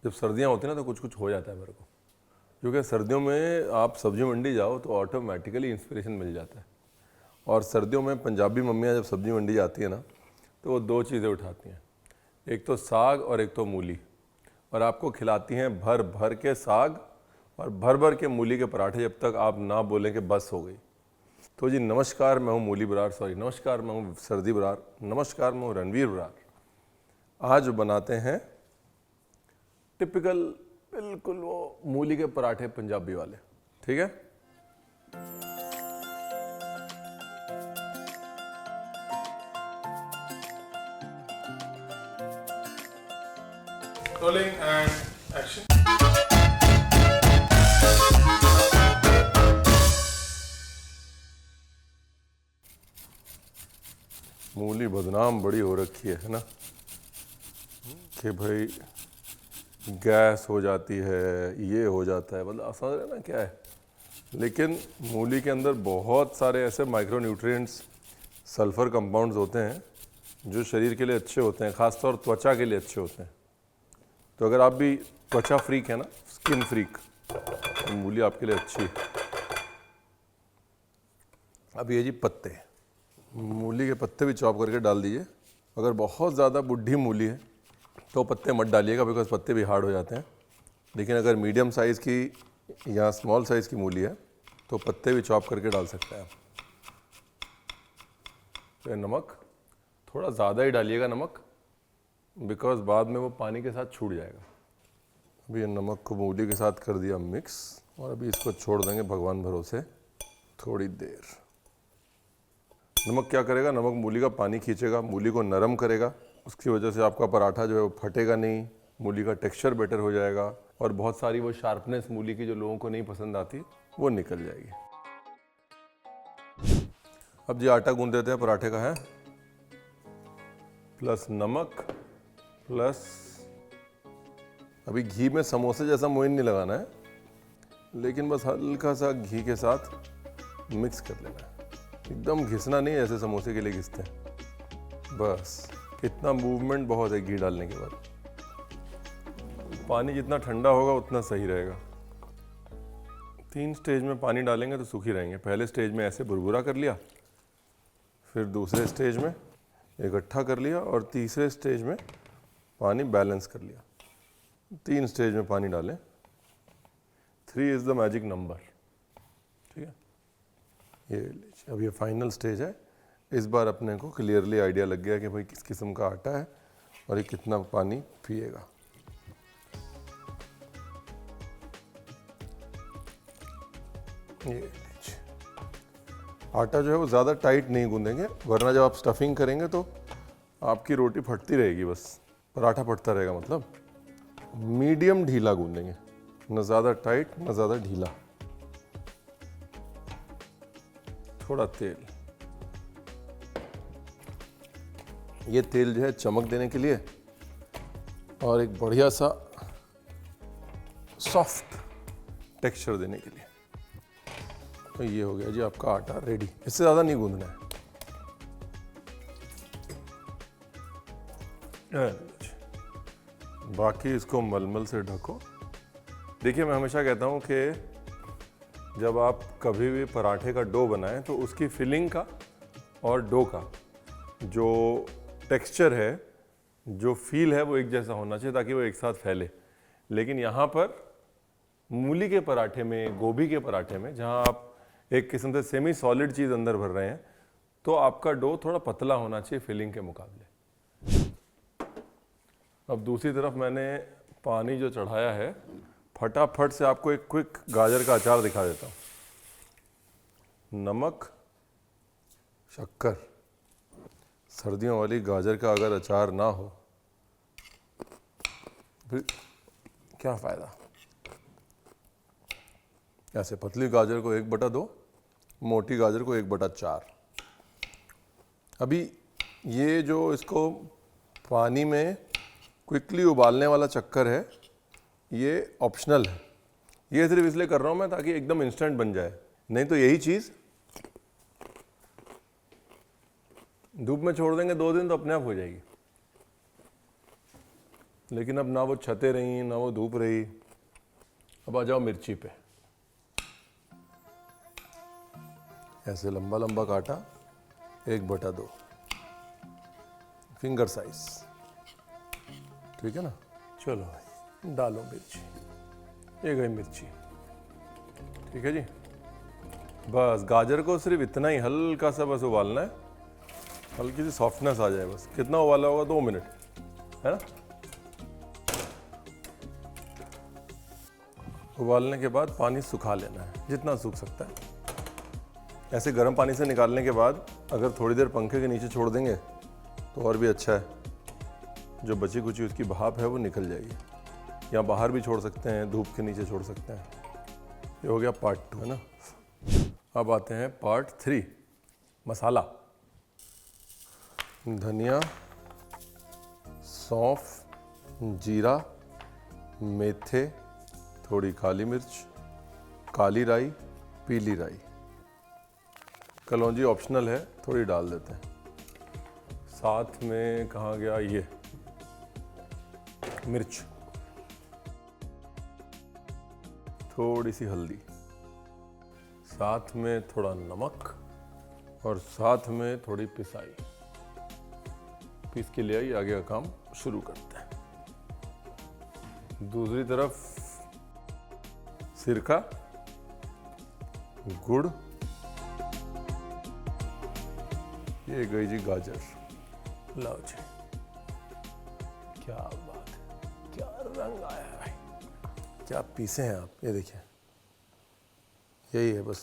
जब सर्दियाँ होती हैं ना तो कुछ कुछ हो जाता है मेरे को, क्योंकि सर्दियों में आप सब्जी मंडी जाओ तो ऑटोमेटिकली इंस्पिरेशन मिल जाता है। और सर्दियों में पंजाबी मम्मियाँ जब सब्जी मंडी जाती है ना तो वो दो चीज़ें उठाती हैं, एक तो साग और एक तो मूली, और आपको खिलाती हैं भर भर के साग और भर भर के मूली के पराठे, जब तक आप ना बोलें कि बस हो गई। तो जी नमस्कार, मैं हूँ मूली बरार, नमस्कार मैं हूँ सर्दी बरार, नमस्कार मैं हूँ रणवीर बरार। आज बनाते हैं टिपिकल बिल्कुल वो मूली के पराठे पंजाबी वाले, ठीक है। Rolling and action. मूली बदनाम बड़ी हो रखी है ना, कि भाई गैस हो जाती है, ये हो जाता है, मतलब समझ रहे ना क्या है। लेकिन मूली के अंदर बहुत सारे ऐसे माइक्रो न्यूट्रिएंट्स, सल्फर कंपाउंड्स होते हैं जो शरीर के लिए अच्छे होते हैं, ख़ासतौर त्वचा के लिए अच्छे होते हैं। तो अगर आप भी त्वचा फ्रीक है ना, स्किन फ्रीक, तो मूली आपके लिए अच्छी है। अब ये जी पत्ते, मूली के पत्ते भी चॉप करके डाल दीजिए। अगर बहुत ज़्यादा बुढ़ी मूली है तो पत्ते मत डालिएगा, बिकॉज पत्ते भी हार्ड हो जाते हैं। लेकिन अगर मीडियम साइज़ की या स्मॉल साइज़ की मूली है तो पत्ते भी चॉप करके डाल सकते हैं आप। तो नमक थोड़ा ज़्यादा ही डालिएगा नमक, बिकॉज बाद में वो पानी के साथ छूट जाएगा। अभी ये नमक को मूली के साथ कर दिया मिक्स, और अभी इसको छोड़ देंगे भगवान भरोसे थोड़ी देर। नमक क्या करेगा, नमक मूली का पानी खींचेगा, मूली को नरम करेगा, उसकी वजह से आपका पराठा जो है वो फटेगा नहीं, मूली का टेक्सचर बेटर हो जाएगा, और बहुत सारी वो शार्पनेस मूली की जो लोगों को नहीं पसंद आती वो निकल जाएगी। अब जी आटा गूंद देते हैं पराठे का, है प्लस नमक प्लस, अभी घी में समोसे जैसा मोइन नहीं लगाना है, लेकिन बस हल्का सा घी के साथ मिक्स कर लेना है। एकदम घिसना नहीं, ऐसे समोसे के लिए घिसते हैं, बस इतना मूवमेंट बहुत है घी डालने के बाद। पानी जितना ठंडा होगा उतना सही रहेगा। 3 स्टेज में पानी डालेंगे तो सूखी रहेंगे। पहले स्टेज में ऐसे बुरबुरा कर लिया, फिर दूसरे स्टेज में इकट्ठा कर लिया, और तीसरे स्टेज में पानी बैलेंस कर लिया। 3 स्टेज में पानी डालें, 3 इज़ द मैजिक नंबर, ठीक है। ये लीजिए, अब ये फाइनल स्टेज है। इस बार अपने को क्लियरली आइडिया लग गया कि भाई किस किस्म का आटा है और ये कितना पानी पिएगा। ये लीजिए, आटा जो है वो ज़्यादा टाइट नहीं गूंदेंगे, वरना जब आप स्टफिंग करेंगे तो आपकी रोटी फटती रहेगी, बस पराठा फटता रहेगा। मतलब मीडियम ढीला गूंदेंगे, न ज़्यादा टाइट न ज़्यादा ढीला। थोड़ा तेल, ये तेल जो है चमक देने के लिए और एक बढ़िया सा सॉफ्ट टेक्सचर देने के लिए। तो ये हो गया जी आपका आटा रेडी। इससे ज़्यादा नहीं गूंदना है। बाकी इसको मलमल से ढको। देखिए, मैं हमेशा कहता हूँ कि जब आप कभी भी पराठे का डो बनाएं तो उसकी फिलिंग का और डो का जो टेक्सचर है, जो फील है, वो एक जैसा होना चाहिए ताकि वो एक साथ फैले। लेकिन यहाँ पर मूली के पराठे में, गोभी के पराठे में, जहाँ आप एक किस्म से सेमी सॉलिड चीज़ अंदर भर रहे हैं, तो आपका डो थोड़ा पतला होना चाहिए फिलिंग के मुकाबले। अब दूसरी तरफ मैंने पानी जो चढ़ाया है, फटाफट से आपको एक क्विक गाजर का अचार दिखा देता हूँ। नमक, शक्कर, सर्दियों वाली गाजर का अगर अचार ना हो फिर क्या फ़ायदा। ऐसे पतली गाजर को 1/2, मोटी गाजर को 1/4। अभी ये जो इसको पानी में क्विकली उबालने वाला चक्कर है, ये ऑप्शनल है। ये सिर्फ इसलिए कर रहा हूँ मैं ताकि एकदम इंस्टेंट बन जाए, नहीं तो यही चीज़ धूप में छोड़ देंगे 2 दिन तो अपने आप हो जाएगी। लेकिन अब ना वो छतें रही ना वो धूप रही। अब आ जाओ मिर्ची पे। ऐसे लंबा लंबा काटा, 1/2 फिंगर साइज, ठीक है ना। चलो भाई डालो मिर्ची, ये गई मिर्ची, ठीक है जी। बस गाजर को सिर्फ इतना ही हल्का सा बस उबालना है, हल्की सी सॉफ्टनेस आ जाए बस। कितना उबाला होगा? 2 मिनट, है ना। उबालने के बाद पानी सुखा लेना है जितना सूख सकता है। ऐसे गर्म पानी से निकालने के बाद अगर थोड़ी देर पंखे के नीचे छोड़ देंगे तो और भी अच्छा है, जो बची कुची उसकी भाप है वो निकल जाएगी। या बाहर भी छोड़ सकते हैं, धूप के नीचे छोड़ सकते हैं। ये हो गया पार्ट 2, है ना। अब आते हैं पार्ट 3, मसाला। धनिया, सौंफ, जीरा, मेथे, थोड़ी काली मिर्च, काली राई, पीली राई, कलौंजी ऑप्शनल है, थोड़ी डाल देते हैं। साथ में कहाँ गया ये मिर्च, थोड़ी सी हल्दी, साथ में थोड़ा नमक और साथ में थोड़ी पिसाई। पीस के ले आई, आगे का काम शुरू करते हैं। दूसरी तरफ सिरका, गुड़, ये गई जी गाजर। लाओ जी, क्या बात है, क्या रंग आया है भाई, क्या पीसे हैं आप। ये देखिए, यही है बस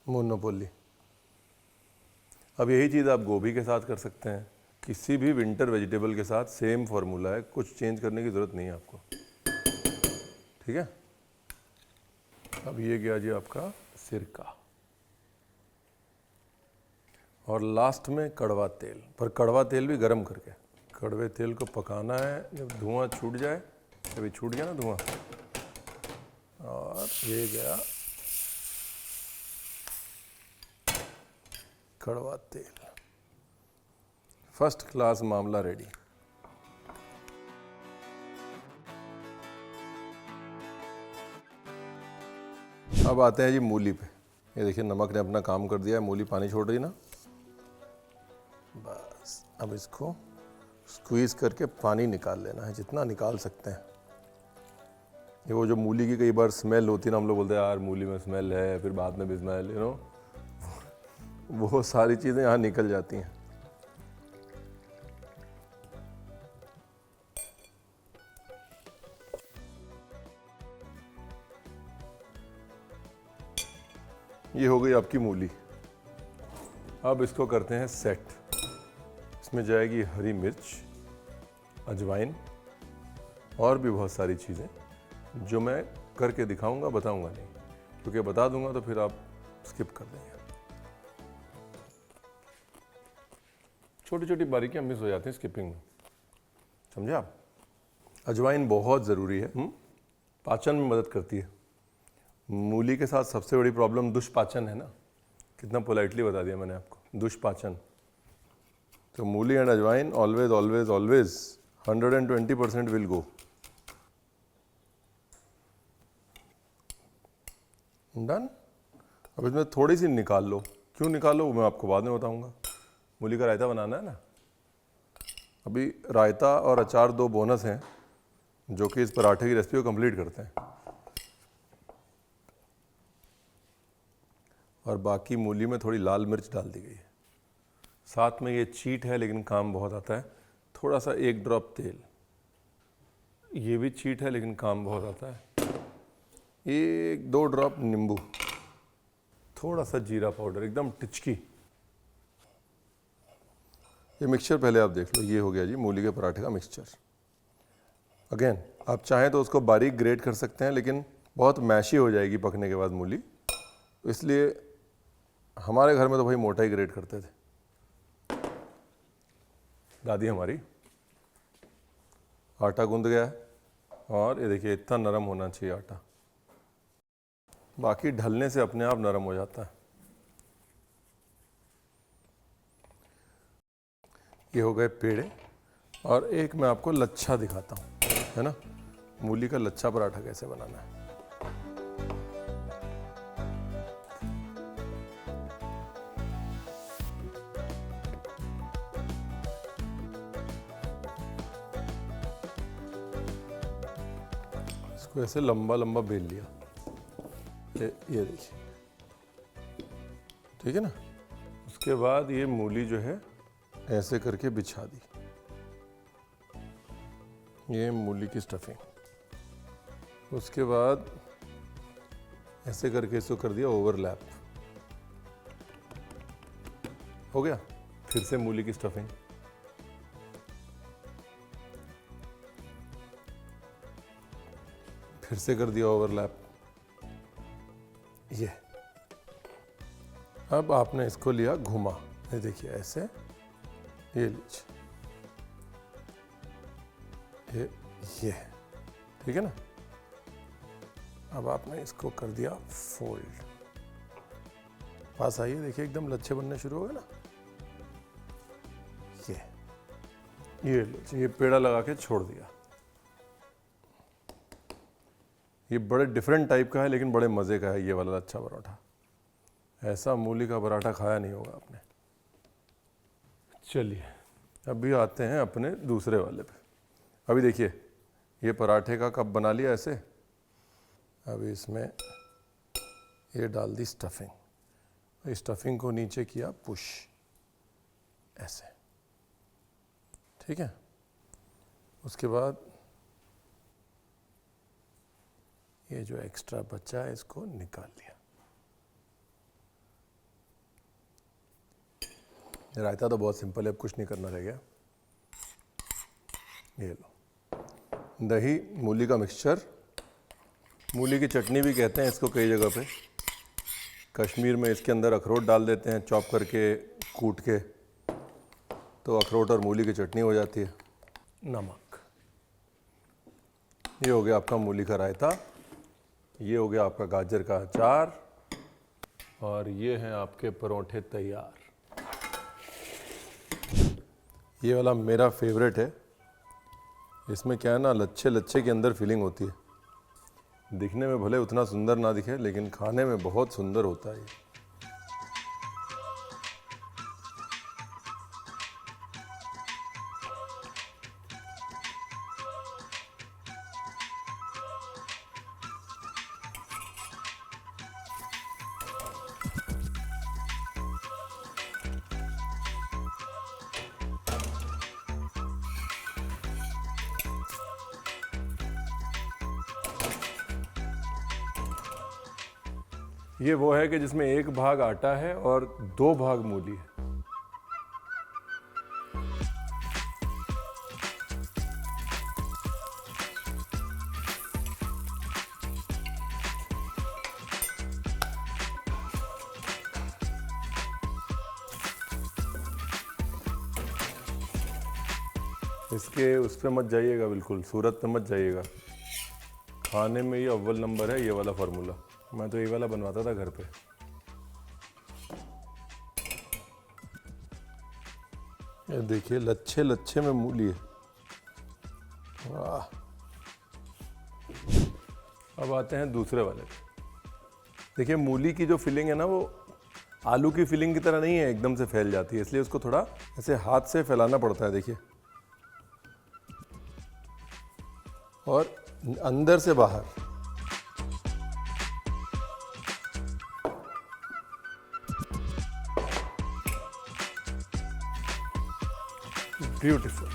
मोनोपोली। अब यही चीज़ आप गोभी के साथ कर सकते हैं, किसी भी विंटर वेजिटेबल के साथ सेम फार्मूला है, कुछ चेंज करने की ज़रूरत नहीं है आपको, ठीक है। अब ये गया जी आपका सिरका, और लास्ट में कड़वा तेल। पर कड़वा तेल भी गरम करके, कड़वे तेल को पकाना है जब धुआं छूट जाए। अभी छूट गया ना धुआं, और ये गया कड़वा तेल। फर्स्ट क्लास मामला रेडी। अब आते हैं जी मूली पे। ये देखिए नमक ने अपना काम कर दिया है, मूली पानी छोड़ रही ना। बस अब इसको स्क्वीज करके पानी निकाल लेना है, जितना निकाल सकते हैं। ये वो जो मूली की कई बार स्मेल होती है ना, हम लोग बोलते हैं यार मूली में स्मेल है, फिर बाद में भी स्मेल, यू नो, वो सारी चीज़ें यहाँ निकल जाती हैं। ये हो गई आपकी मूली। अब इसको करते हैं सेट। इसमें जाएगी हरी मिर्च, अजवाइन और भी बहुत सारी चीज़ें जो मैं करके दिखाऊंगा, बताऊंगा नहीं, क्योंकि बता दूंगा तो फिर आप स्किप कर देंगे। छोटी छोटी बारीकियां मिस हो जाती हैं स्किपिंग में, समझे आप। अजवाइन बहुत ज़रूरी है, पाचन में मदद करती है। मूली के साथ सबसे बड़ी प्रॉब्लम दुष्पाचन है ना, कितना पोलाइटली बता दिया मैंने आपको, दुष्पाचन। तो मूली एंड अजवाइन always always always 120% will go. Done. अब इसमें थोड़ी सी निकाल लो, क्यों निकालो वो मैं आपको बाद में बताऊंगा। मूली का रायता बनाना है ना। अभी रायता और अचार 2 बोनस हैं जो कि इस पराठे की रेसिपी को कंप्लीट करते हैं। और बाकी मूली में थोड़ी लाल मिर्च डाल दी गई है। साथ में ये चीट है लेकिन काम बहुत आता है, थोड़ा सा 1 ड्रॉप तेल। ये भी चीट है लेकिन काम बहुत आता है। 1-2 ड्रॉप नींबू, थोड़ा सा जीरा पाउडर, एकदम टिचकी। ये मिक्सचर पहले आप देख लो। ये हो गया जी मूली के पराठे का मिक्सचर। अगेन आप चाहें तो उसको बारीक ग्रेट कर सकते हैं, लेकिन बहुत मैशी हो जाएगी पकने के बाद मूली, इसलिए हमारे घर में तो भाई मोटा ही ग्रेट करते थे दादी हमारी। आटा गूंद गया है और ये देखिए इतना नरम होना चाहिए आटा, बाकी ढलने से अपने आप नरम हो जाता है। ये हो गए पेड़े, और एक मैं आपको लच्छा दिखाता हूँ। है ना, मूली का लच्छा पराठा कैसे बनाना है। इसको ऐसे लंबा लंबा बेल लिया, ये देखिए, ठीक है ना। उसके बाद ये मूली जो है ऐसे करके बिछा दी, ये मूली की स्टफिंग। उसके बाद ऐसे करके इसको कर दिया ओवरलैप, हो गया। फिर से मूली की स्टफिंग, फिर से कर दिया ओवरलैप, ये। अब आपने इसको लिया घुमा, ये देखिए ऐसे, ये लीजिए, ये ठीक है ना। अब आपने इसको कर दिया फोल्ड, पास आइए, देखिए एकदम लच्छे बनने शुरू हो गए ना। ये लीजिए, ये पेड़ा लगा के छोड़ दिया। ये बड़े डिफरेंट टाइप का है लेकिन बड़े मज़े का है ये वाला लच्छा पराठा। ऐसा मूली का पराठा खाया नहीं होगा आपने। चलिए अभी आते हैं अपने दूसरे वाले पे। अभी देखिए ये पराठे का कप बना लिया ऐसे। अभी इसमें ये डाल दी स्टफिंग, स्टफिंग को नीचे किया पुश ऐसे, ठीक है। उसके बाद ये जो एक्स्ट्रा बचा है इसको निकाल लिया। रायता तो बहुत सिंपल है, अब कुछ नहीं करना रह गया। ये लो दही मूली का मिक्सचर, मूली की चटनी भी कहते हैं इसको कई जगह पे। कश्मीर में इसके अंदर अखरोट डाल देते हैं चॉप करके, कूट के, तो अखरोट और मूली की चटनी हो जाती है। नमक, ये हो गया आपका मूली का रायता, ये हो गया आपका गाजर का अचार, और ये हैं आपके परोठे तैयार। ये वाला मेरा फेवरेट है। इसमें क्या है ना, लच्छे लच्छे के अंदर फीलिंग होती है। दिखने में भले उतना सुंदर ना दिखे लेकिन खाने में बहुत सुंदर होता है ये। ये वो है कि जिसमें एक भाग आटा है और 2 भाग मूली है। इसके उस पर मत जाइएगा, बिल्कुल सूरत पे मत जाइएगा। खाने में ये अव्वल नंबर है ये वाला फार्मूला। मैं तो ये वाला बनवाता था घर पे। ये देखिए लच्छे लच्छे में मूली है, वाह। अब आते हैं दूसरे वाले पे। देखिए मूली की जो फिलिंग है ना, वो आलू की फिलिंग की तरह नहीं है एकदम से फैल जाती है, इसलिए उसको थोड़ा ऐसे हाथ से फैलाना पड़ता है। देखिए, और अंदर से बाहर। ब्यूटीफुल।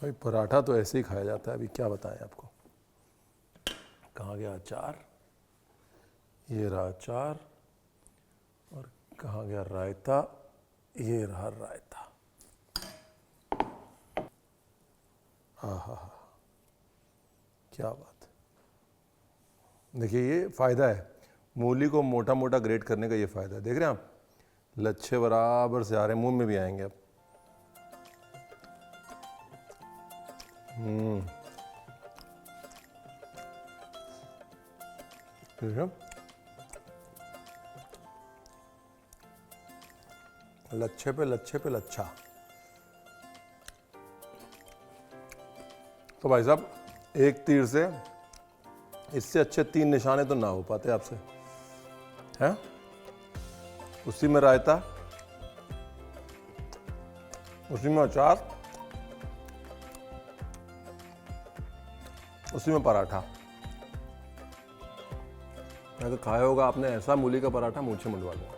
भाई पराठा तो ऐसे ही खाया जाता है, अभी क्या बताएं आपको। कहाँ गया अचार, ये रहा अचार, और कहाँ गया रायता, ये रहा रायता। आहा, क्या बात है। देखिए ये फ़ायदा है, मूली को मोटा मोटा ग्रेट करने का ये फ़ायदा है। देख रहे हैं आप, लच्छे बराबर से आ रहे हैं, मुंह में भी आएंगे अब। ठीक है, लच्छे पे लच्छा। तो भाई साहब एक तीर से इससे अच्छे 3 निशाने तो ना हो पाते आपसे, हैं? उसी में रायता, उसी में अचार, उसी में पराठा। अगर खाया होगा आपने ऐसा मूली का पराठा, मुझे मंडवा दो।